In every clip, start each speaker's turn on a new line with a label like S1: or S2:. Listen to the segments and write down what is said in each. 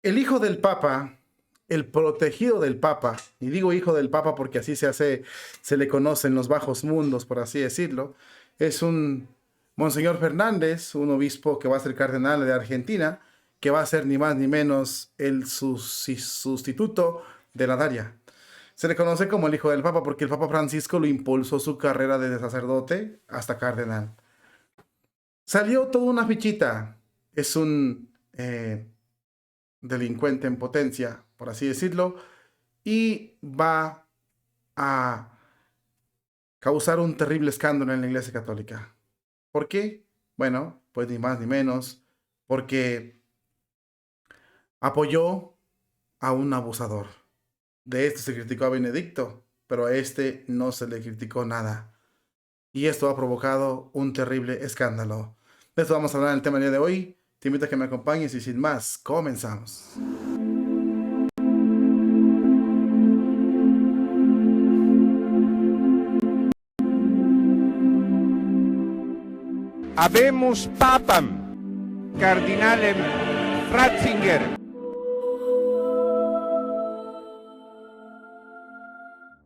S1: El hijo del Papa, el protegido del Papa, y digo hijo del Papa porque así se le conoce en los bajos mundos, por así decirlo, es un Monseñor Fernández, un obispo que va a ser cardenal de Argentina, que va a ser ni más ni menos el sustituto de la Daria. Se le conoce como el hijo del Papa porque el Papa Francisco lo impulsó su carrera desde sacerdote hasta cardenal. Salió toda una fichita. Es un delincuente en potencia, por así decirlo, y va a causar un terrible escándalo en la Iglesia Católica. ¿Por qué? Bueno, pues ni más ni menos, porque apoyó a un abusador. De esto se criticó a Benedicto, pero a este no se le criticó nada. Y esto ha provocado un terrible escándalo. De esto vamos a hablar en el tema del día de hoy. Te invito a que me acompañes y sin más, comenzamos.
S2: Habemus Papam, Cardinalem Ratzinger.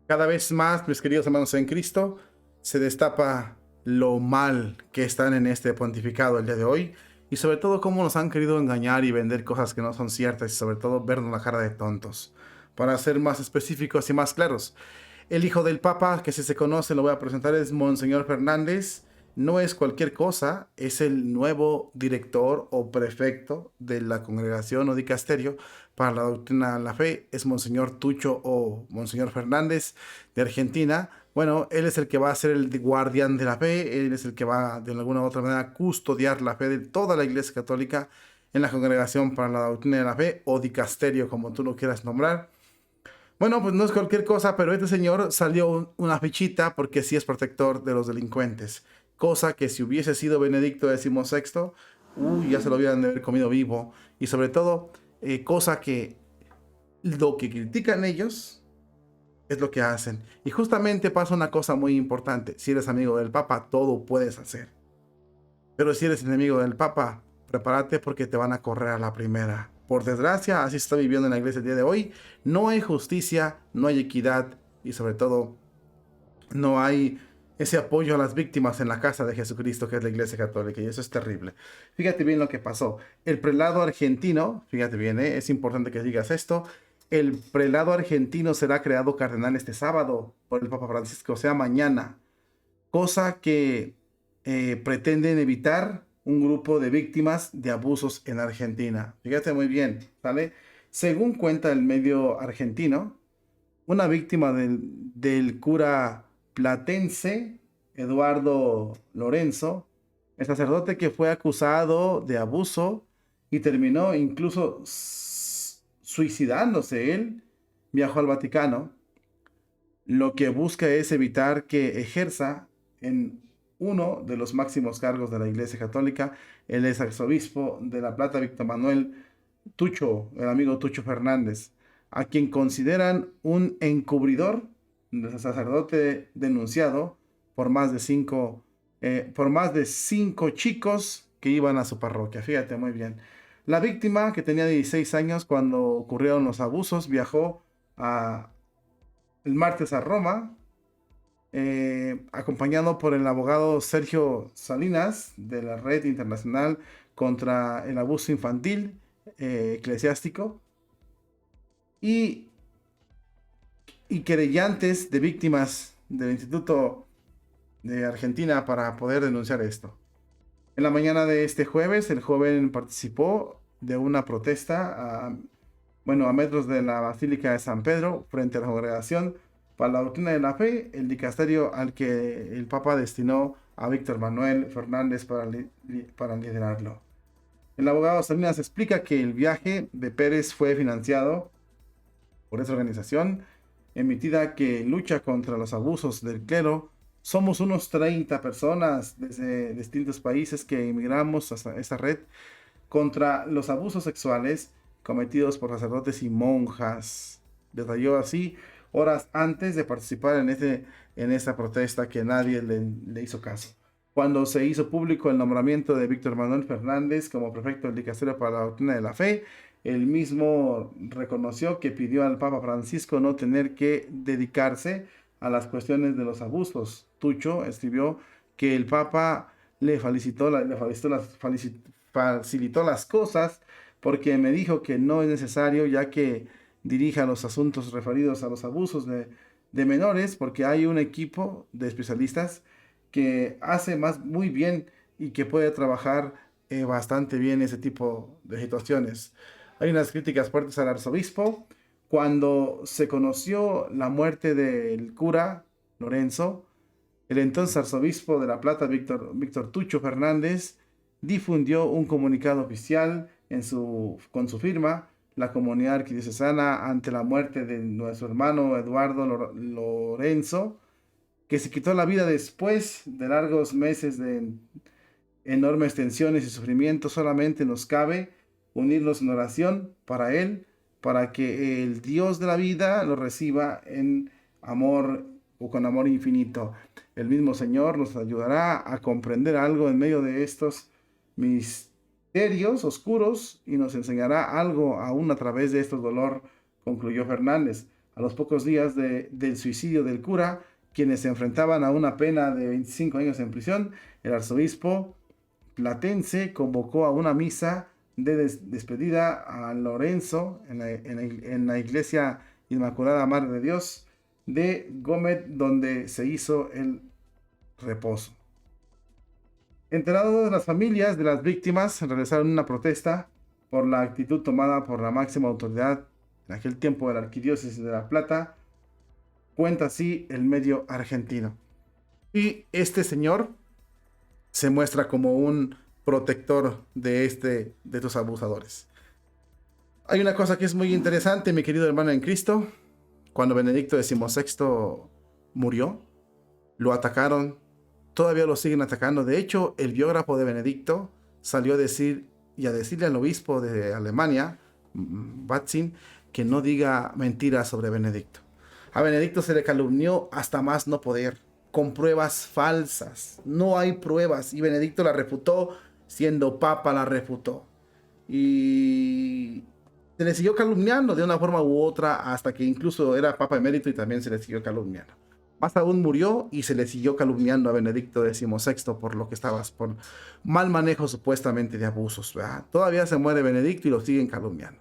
S1: Cada vez más, mis queridos hermanos en Cristo, se destapa lo mal que están en este pontificado el día de hoy y sobre todo cómo nos han querido engañar y vender cosas que no son ciertas y sobre todo vernos la cara de tontos. Para ser más específicos y más claros, el hijo del Papa, que si se conoce lo voy a presentar, es Monseñor Fernández. No es cualquier cosa, es el nuevo director o prefecto de la congregación o dicasterio para la doctrina de la fe. Es Monseñor Tucho o Monseñor Fernández de Argentina. Bueno, él es el que va a ser el guardián de la fe, él es el que va de alguna u otra manera custodiar la fe de toda la Iglesia Católica en la congregación para la doctrina de la fe o dicasterio, como tú lo quieras nombrar. Bueno, pues no es cualquier cosa, pero este señor salió una fichita porque sí es protector de los delincuentes. Cosa que si hubiese sido Benedicto XVI, ya se lo hubieran de haber comido vivo. Y sobre todo, cosa que lo que critican ellos es lo que hacen. Y justamente pasa una cosa muy importante. Si eres amigo del Papa, todo puedes hacer. Pero si eres enemigo del Papa, prepárate porque te van a correr a la primera. Por desgracia, así se está viviendo en la iglesia el día de hoy. No hay justicia, no hay equidad y sobre todo no hay ese apoyo a las víctimas en la casa de Jesucristo, que es la iglesia católica, y eso es terrible. Fíjate bien lo que pasó. El prelado argentino, fíjate bien, es importante que digas esto, el prelado argentino será creado cardenal este sábado por el Papa Francisco, o sea, mañana, cosa que pretenden evitar un grupo de víctimas de abusos en Argentina. Fíjate muy bien, ¿sale? Según cuenta el medio argentino, una víctima del cura platense, Eduardo Lorenzo, el sacerdote que fue acusado de abuso y terminó incluso suicidándose él, viajó al Vaticano. Lo que busca es evitar que ejerza en uno de los máximos cargos de la Iglesia Católica. Él es arzobispo de La Plata, Víctor Manuel Tucho, el amigo Tucho Fernández, a quien consideran un encubridor del sacerdote denunciado por por más de cinco chicos que iban a su parroquia. Fíjate muy bien. La víctima, que tenía 16 años cuando ocurrieron los abusos, viajó a, el martes a Roma, acompañado por el abogado Sergio Salinas de la Red Internacional contra el Abuso Infantil Eclesiástico y, y querellantes de víctimas del Instituto de Argentina para poder denunciar esto. En la mañana de este jueves, el joven participó de una protesta a metros de la Basílica de San Pedro, frente a la congregación para la doctrina de la fe, el dicasterio al que el Papa destinó a Víctor Manuel Fernández para liderarlo. El abogado Salinas explica que el viaje de Pérez fue financiado por esa organización, emitida que lucha contra los abusos del clero. Somos unos 30 personas desde distintos países que emigramos a esta red contra los abusos sexuales cometidos por sacerdotes y monjas. Detalló así horas antes de participar en esta protesta que nadie le hizo caso. Cuando se hizo público el nombramiento de Víctor Manuel Fernández como prefecto del dicasterio para la doctrina de la fe, Él mismo reconoció que pidió al Papa Francisco no tener que dedicarse a las cuestiones de los abusos. Tucho escribió que el Papa facilitó las cosas porque me dijo que no es necesario ya que dirija los asuntos referidos a los abusos de menores, porque hay un equipo de especialistas que hace muy bien y que puede trabajar bastante bien ese tipo de situaciones. Hay unas críticas fuertes al arzobispo. Cuando se conoció la muerte del cura Lorenzo, el entonces arzobispo de La Plata, Víctor Tucho Fernández, difundió un comunicado oficial con su firma. La comunidad arquidiocesana, ante la muerte de nuestro hermano Eduardo Lorenzo, que se quitó la vida después de largos meses de enormes tensiones y sufrimiento, solamente nos cabe unirnos en oración para él, para que el Dios de la vida lo reciba en amor o con amor infinito. El mismo Señor nos ayudará a comprender algo en medio de estos misterios oscuros y nos enseñará algo aún a través de este dolor, concluyó Fernández. A los pocos días del suicidio del cura, quienes se enfrentaban a una pena de 25 años en prisión, el arzobispo platense convocó a una misa de despedida a Lorenzo en la iglesia Inmaculada Madre de Dios de Gómez, donde se hizo el reposo. Enterados de las familias de las víctimas, realizaron una protesta por la actitud tomada por la máxima autoridad en aquel tiempo de la Arquidiócesis de La Plata, cuenta así el medio argentino. Y este señor se muestra como un protector de estos abusadores. Hay una cosa que es muy interesante, mi querido hermano en Cristo. Cuando Benedicto XVI murió, lo atacaron, todavía lo siguen atacando. De hecho, el biógrafo de Benedicto salió a decirle al obispo de Alemania, Batzin, que no diga mentiras sobre Benedicto. A Benedicto se le calumnió hasta más no poder, con pruebas falsas. No hay pruebas. Y Benedicto la refutó, siendo papa la refutó. Y se le siguió calumniando de una forma u otra hasta que incluso era papa emérito y también se le siguió calumniando. Más aún murió y se le siguió calumniando a Benedicto XVI por lo que por mal manejo supuestamente de abusos, ¿verdad? Todavía se muere Benedicto y lo siguen calumniando.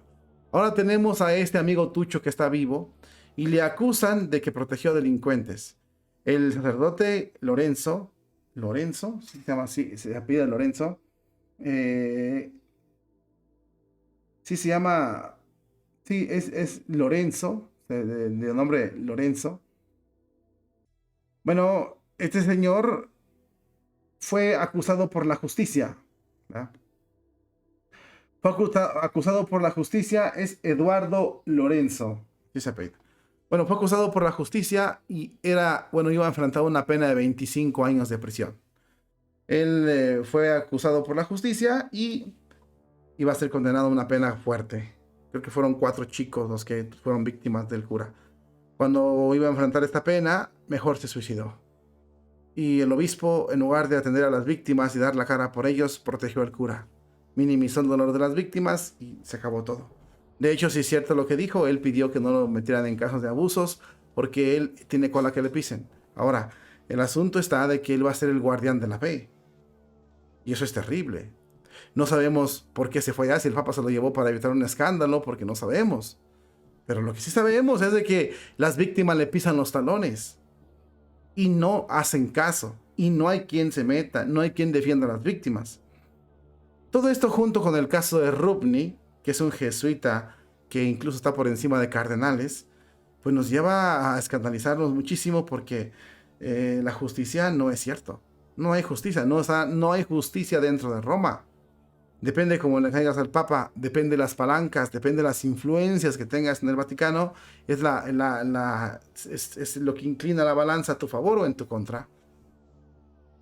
S1: Ahora tenemos a este amigo Tucho que está vivo y le acusan de que protegió delincuentes. El sacerdote Lorenzo, se llama así, se apellida Lorenzo, sí se llama, sí, es Lorenzo, de nombre Lorenzo. Bueno, este señor fue acusado por la justicia, ¿verdad? Fue acusado por la justicia, es Eduardo Lorenzo, sí se apellida. Bueno, fue acusado por la justicia y iba a enfrentar una pena de 25 años de prisión. Él fue acusado por la justicia y iba a ser condenado a una pena fuerte. Creo que fueron 4 chicos los que fueron víctimas del cura. Cuando iba a enfrentar esta pena, mejor se suicidó. Y el obispo, en lugar de atender a las víctimas y dar la cara por ellos, protegió al cura. Minimizó el dolor de las víctimas y se acabó todo. De hecho, si es cierto lo que dijo, él pidió que no lo metieran en casos de abusos porque él tiene cola que le pisen. Ahora, el asunto está de que él va a ser el guardián de la fe. Y eso es terrible. No sabemos por qué se fue allá, si el Papa se lo llevó para evitar un escándalo, porque no sabemos. Pero lo que sí sabemos es de que las víctimas le pisan los talones y no hacen caso. Y no hay quien se meta, no hay quien defienda a las víctimas. Todo esto junto con el caso de Rupni, que es un jesuita que incluso está por encima de cardenales, pues nos lleva a escandalizarnos muchísimo porque la justicia no es cierto. No hay justicia, no hay justicia dentro de Roma. Depende cómo le caigas al Papa, depende de las palancas, depende de las influencias que tengas en el Vaticano, es lo que inclina la balanza a tu favor o en tu contra.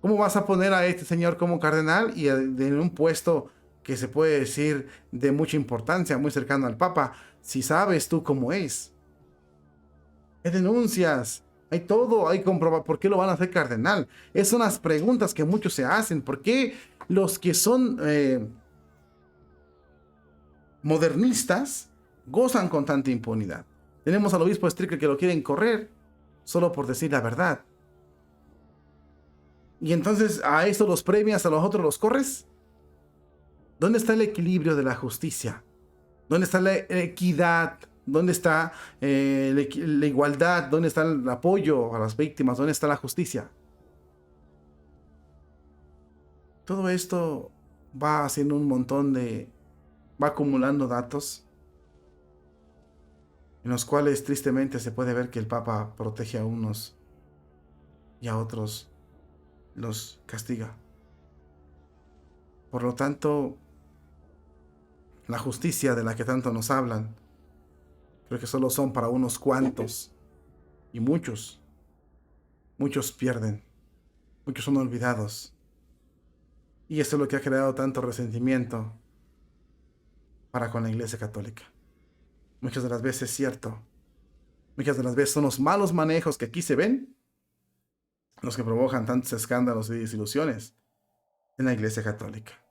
S1: ¿Cómo vas a poner a este señor como cardenal y en un puesto que se puede decir de mucha importancia, muy cercano al Papa, si sabes tú cómo es? Hay denuncias, hay todo, hay comprobado. ¿Por qué lo van a hacer cardenal? Esas son las preguntas que muchos se hacen. ¿Por qué los que son modernistas gozan con tanta impunidad. Tenemos al obispo Stricker que lo quieren correr solo por decir la verdad. Y entonces a estos los premias, a los otros los corres. ¿Dónde está el equilibrio de la justicia? ¿Dónde está la equidad? ¿Dónde está la igualdad? ¿Dónde está el apoyo a las víctimas? ¿Dónde está la justicia? Todo esto va haciendo un montón de... va acumulando datos en los cuales tristemente se puede ver que el Papa protege a unos y a otros los castiga. Por lo tanto, la justicia de la que tanto nos hablan, creo que solo son para unos cuantos, y muchos pierden, muchos son olvidados. Y eso es lo que ha creado tanto resentimiento para con la Iglesia Católica. Muchas de las veces es cierto, muchas de las veces son los malos manejos que aquí se ven los que provocan tantos escándalos y desilusiones en la Iglesia Católica.